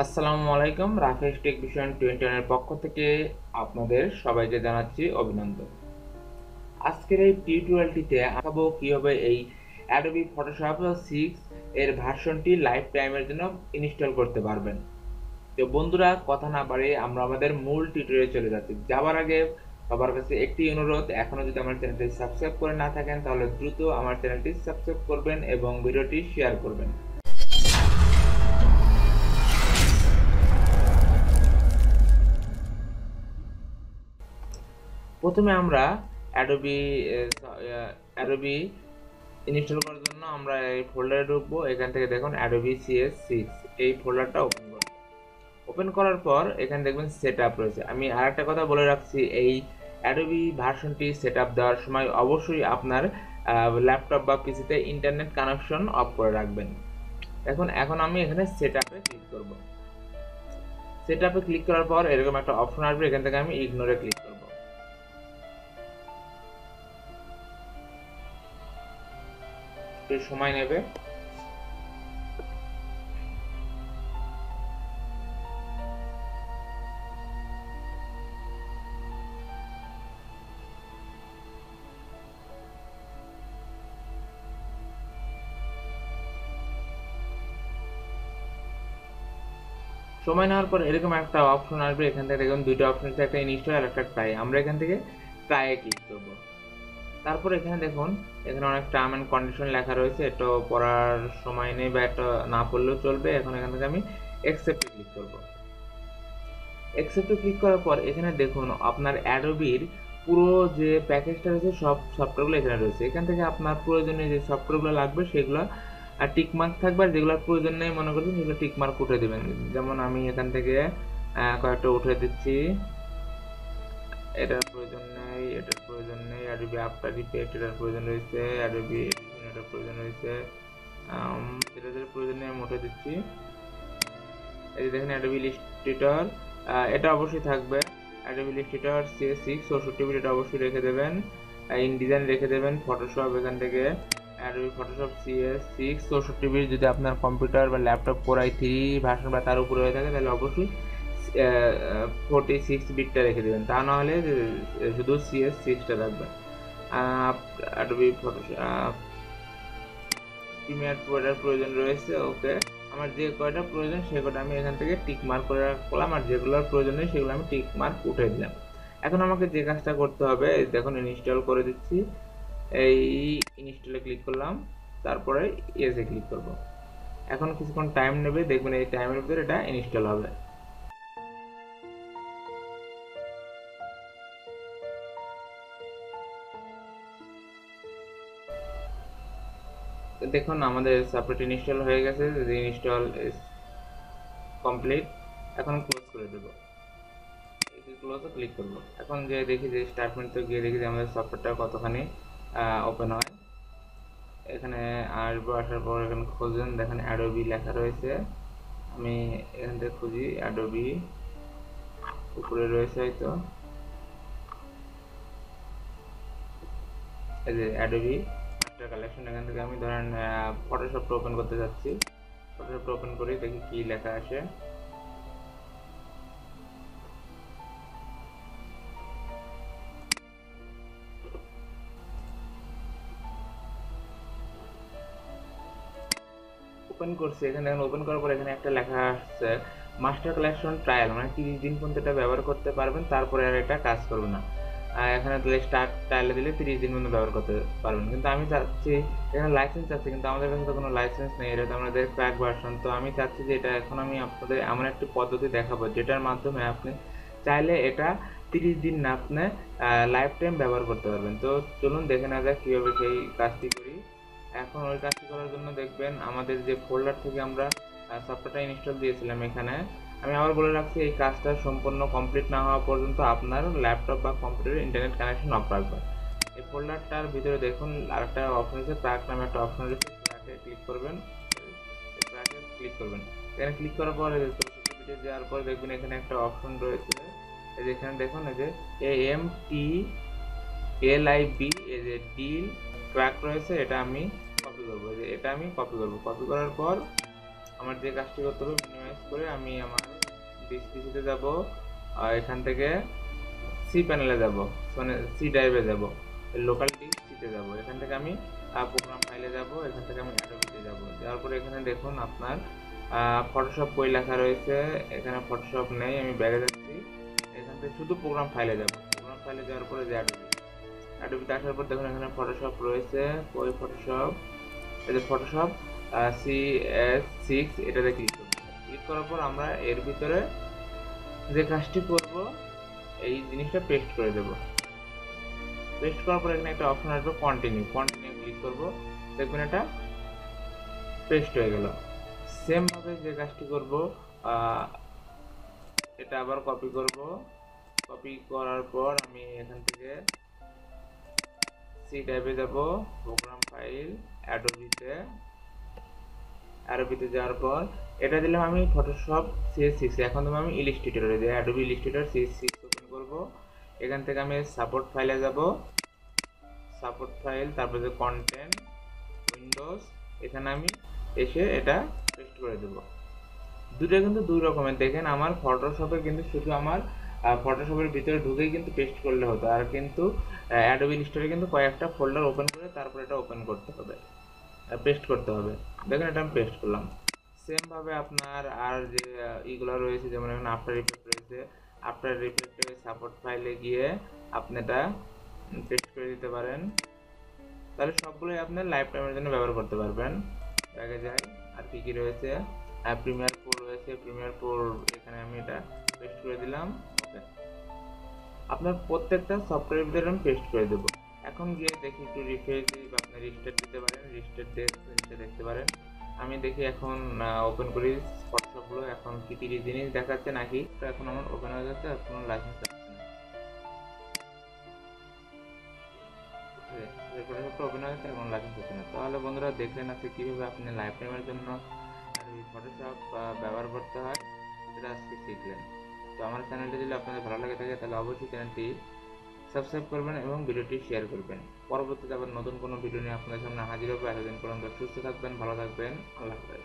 আসসালামু আলাইকুম। রাফেজ take vision 21 এর পক্ষ থেকে আপনাদের সবাইকে জানাচ্ছি অভিনন্দন। আজকের এই টিউটোরিয়ালটিতে দেখাবো কিভাবে এই Adobe Photoshop 6 এর ভার্সনটি লাইফ টাইমের জন্য ইনস্টল করতে পারবেন। তো বন্ধুরা, কথা না বাড়িয়ে আমরা আমাদের মূল টিউটোরিয়ালে চলে যাচ্ছি। যাবার আগে সবার কাছে একটি অনুরোধ, এখনো যদি আমার চ্যানেলটি সাবস্ক্রাইব করে না থাকেন তাহলে দ্রুত আমার চ্যানেলটি সাবস্ক্রাইব করবেন এবং ভিডিওটি শেয়ার করবেন। প্রথমে আমরা অ্যাডোবি ইনস্টল করার জন্য আমরা এই ফোল্ডারে ঢুকবো। এখান থেকে দেখুন Adobe CS6 এই ফোল্ডারটা ওপেন করব। ওপেন করার পর এখানে দেখবেন সেটআপ রয়েছে। আমি আরেকটা কথা বলে রাখছি, এই Adobe ভার্সনটি সেটআপ দেওয়ার সময় অবশ্যই আপনার ল্যাপটপ বা পিসিতে ইন্টারনেট কানেকশন অফ করে রাখবেন। এখন আমি এখানে সেটআপে ক্লিক করব। সেটআপে ক্লিক করার পর এরকম একটা অপশন আসবে, এখান থেকে আমি ইগনোরে ক্লিক করব। সময় নেবে। সময় নেওয়ার পর এরকম একটা অপশন আসবে, এখান থেকে দেখুন দুইটা অপশন আছে, একটা ইনস্টল আর একটা ট্রাই। আমরা এখান থেকে ট্রাইয়ে ক্লিক করব। তারপর এখানে দেখুন এখানে অনেক টার্ম এন্ড কন্ডিশন লেখা রয়েছে, এটা পড়ার সময় নেই বা এটা না পড়লেও চলবে। এখন এখান থেকে আমি অ্যাকসেপ্টে ক্লিক করব। অ্যাকসেপ্টে ক্লিক করার পর এখানে দেখুন আপনার অ্যাডোবির পুরো যে প্যাকেজটা রয়েছে সব সফটওয়্যারগুলো এখানে রয়েছে। এখান থেকে আপনার প্রয়োজনীয় যে সফটওয়্যারগুলো লাগবে সেগুলো টিকমার্ক থাকবে, আর যেগুলোর প্রয়োজন নেই মনে করছেন সেগুলো টিকমার্ক উঠে দেবেন। যেমন আমি এখান থেকে কয়েকটা উঠে দিচ্ছি। এটার প্রয়োজন নেই, এটার প্রয়োজন নেই। Adobe আফটার ইফেক্ট এটার প্রয়োজন রয়েছে, Adobe এডিশন এটার প্রয়োজন রয়েছে। এটার প্রয়োজন নেই আমি উঠে দিচ্ছি। এই যে দেখেন Adobe ইলাস্ট্রেটর, এটা অবশ্যই থাকবে। Adobe ইলাস্ট্রেটর CS6 64 বিট এটা অবশ্যই রেখে দেবেন। ইনডিজাইন রেখে দেবেন। ফটোশপ এখান থেকে Adobe Photoshop CS6 64 বিট যদি আপনার কম্পিউটার বা ল্যাপটপ Core i3 ভার্সন বা তার উপরে হয়ে থাকে তাহলে অবশ্যই 46 বিটটা রেখে দেবেন, তা না হলে শুধু CS6টা রাখবেন। Adobe Photoshop প্রিমিয়ার প্রোডাক্ট প্রয়োজন রয়েছে। ওকে, আমার যে কয়টা প্রয়োজন সে কয়টা আমি এখান থেকে টিক মার্ক করে রাখলাম, আর যেগুলোর প্রয়োজন নেই সেগুলো আমি টিক মার্ক উঠে দিলাম। এখন আমাকে যে কাজটা করতে হবে দেখুন ইনস্টল করে দিচ্ছি। এই ইনস্টলে ক্লিক করলাম, তারপরে ইয়েসে ক্লিক করব। এখন কিছুক্ষণ টাইম নেবে, দেখবেন এই টাইমের ভিতরে এটা ইনস্টল হবে। দেখুন আমাদের সফটওয়্যারটি ইনস্টল হয়ে গেছে। Install is complete. এখন ক্লোজ করে দেব। ক্লোজে ক্লিক করব। এখন যে দেখি যে স্টার্ট মেনুতে গিয়ে দেখি যে আমাদের সফটওয়্যারটা কতখানি ওপেন হয়। এখানে আসবো, আসার পর এখানে খুঁজুন, দেখেন অ্যাডোবি লেখা রয়েছে। আমি এখান থেকে খুঁজি অ্যাডোবি, উপরে রয়েছে হয়তো এই যে অ্যাডোবি মাস্টার কালেকশন। এখান থেকে আমি ধরেন ফটোশপটা ওপেন করতে যাচ্ছি। ফটোশপটা ওপেন করি, দেখি কি লেখা আসে। ওপেন করছি, এখানে ওপেন করার পর এখানে একটা লেখা আসছে মাস্টার কালেকশন ট্রায়াল, মানে 30 দিন পর্যন্ত এটা ব্যবহার করতে পারবেন, তারপরে আর এটা কাজ করবে না। এখানে দিলে স্টার্ট ট্রায়ালে দিলে 30 দিন পর্যন্ত ব্যবহার করতে পারবেন। কিন্তু আমি চাচ্ছি, এখানে লাইসেন্স আছে কিন্তু আমাদের কাছে তো কোনো লাইসেন্স নেই, এটা তো আমাদের ক্র্যাক ভার্সন। তো আমি চাচ্ছি যে এটা এখন আমি আপনাদের এমন একটি পদ্ধতি দেখাবো যেটার মাধ্যমে আপনি চাইলে এটা 30 দিন না আপনি লাইফ টাইম ব্যবহার করতে পারবেন। তো চলুন দেখে নেওয়া যাক কীভাবে সেই কাজটি করি। এখন ওই কাজটি করার জন্য দেখবেন আমাদের যে ফোল্ডার থেকে আমরা সফটওয়্যারটা ইনস্টল দিয়েছিলাম, এখানে আমি আবার বলে রাখছি এই কাজটা সম্পূর্ণ কমপ্লিট না হওয়া পর্যন্ত আপনার ল্যাপটপ বা কম্পিউটারে ইন্টারনেট কানেকশন অফ রাখবেন। এই ফোল্ডারটার ভিতরে দেখুন আরেকটা অপশন আছে, ট্র্যাক নামে একটা অপশন রয়েছে। ট্র্যাকে ক্লিক করবেন, ট্র্যাকে ক্লিক করবেন। এখানে ক্লিক করার পর দেওয়ার পর দেখবেন এখানে একটা অপশন রয়েছে, এই যে এখানে দেখুন এই যে AMTLIB এই যে ডিল ট্র্যাক রয়েছে, এটা আমি কপি করবো। এটা আমি কপি করবো। কপি করার পর আমার যে কাজটি করতে হবে মিনিমাইজ করে আমি আমার ডিসপিসিতে যাব, এখান থেকে সি প্যানেলে যাব, মানে সি ড্রাইভে যাব, লোকাল ডিস্ক সিতে যাব, এখান থেকে আমি প্রোগ্রাম ফাইলে যাব, এখান থেকে আমি অ্যাডোবিতে যাব। যাওয়ার পরে এখানে দেখুন আপনার ফটোশপ বই লেখা রয়েছে, এখানে ফটোশপ নেই, আমি ব্যাগে যাচ্ছি, এখান থেকে শুধু প্রোগ্রাম ফাইলে যাব। প্রোগ্রাম ফাইলে যাওয়ার পরে যে অ্যাডোবিতে আসার পর দেখুন এখানে ফটোশপ রয়েছে, ওই ফটোশপ, এই যে ফটোশপ CS6, এটাতে ক্লিক করব। ক্লিক করার পর আমরা এর ভিতরে যে কাজটি করব এই জিনিসটা পেস্ট করে দেব। পেস্ট করার পর এখানে একটা অপশন আসবে কন্টিনিউ ক্লিক করব, দেখবেন এটা পেস্ট হয়ে গেল। সেম ভাবে যে কাজটি করব এটা আবার কপি করব, কপি করার পর আমি এখান থেকে সি ড্রাইভে যাব, প্রোগ্রাম ফাইল অ্যাডোবিতে যাওয়ার পর এটা দিলাম আমি ফটোশপ CS6, এখন তুমি আমি ইলাস্ট্রেটরে দিয়ে অ্যাডোবি ইলাস্ট্রেটর CS6 ওপেন করব। এখান থেকে আমি সাপোর্ট ফাইলে যাব, সাপোর্ট ফাইল, তারপর যে কন্টেন্ট, উইন্ডোজ, এখানে আমি এসে এটা পেস্ট করে দেব। দুটো কিন্তু দুই রকমের, দেখেন আমার ফটোশপে কিন্তু শুধু আমার ফটোশপের ভিতরে ঢুকেই কিন্তু পেস্ট করলে হতো, আর কিন্তু অ্যাডোবি ইলাস্ট্রেটরে কিন্তু কয়েকটা ফোল্ডার ওপেন করে তারপর এটা ওপেন করতে হবে, পেস্ট করতে হবে। দেখেন এটা আমি পেস্ট করলাম। সেম ভাবে আপনার আর যে ইগুলো রয়েছে, যেমন এখানে আফটার ইফেক্ট রয়েছে, আফটার ইফেক্টে সাপোর্ট ফাইলে গিয়ে আপনি এটা পেস্ট করে দিতে পারেন। তাহলে সবগুলোই আপনার লাইফ টাইমের জন্য ব্যবহার করতে পারবেন। ব্যাগে যাই, আর কি কি রয়েছে, প্রিমিয়ার প্রো রয়েছে, প্রিমিয়ার প্রো, এখানে আমি এটা পেস্ট করে দিলাম। ওকে, আপনার প্রত্যেকটা সফটওয়্যারের ভিতরে আমি পেস্ট করে দেবো। এখন গিয়ে দেখি একটু রিফ্রেশ দিই, বা আপনি রিস্টার্ট দিতে পারেন, রিস্টার্ট দিয়ে জিনিসটা দেখতে পারেন। আমি দেখি এখন ওপেন করি ফটোশপগুলো, এখন কি 30 জিনিস দেখাচ্ছে নাকি, তো এখন আমার ওপেন হয়ে যাচ্ছে, আর কোনো লাইসেন্স আসছে না। ফটোশপটা ওপেন হয়ে গেছে, এখন লাইসেন্স হচ্ছে না। তাহলে বন্ধুরা দেখলেন আজকে কীভাবে আপনি লাইফ টাইমের জন্য আর ওই ফটোশপ ব্যবহার করতে হয়, সেটা আজকে শিখলেন। তো আমার চ্যানেলটি যদি আপনাদের ভালো লাগে থাকে তাহলে অবশ্যই চ্যানেলটি সাবস্ক্রাইব করবেন এবং ভিডিওটি শেয়ার করবেন। পরবর্তীতে আবার নতুন কোনো ভিডিও নিয়ে আপনাদের সামনে হাজির হবে। এতদিন পর্যন্ত সুস্থ থাকবেন, ভালো থাকবেন, আল্লাহ হাফেজ।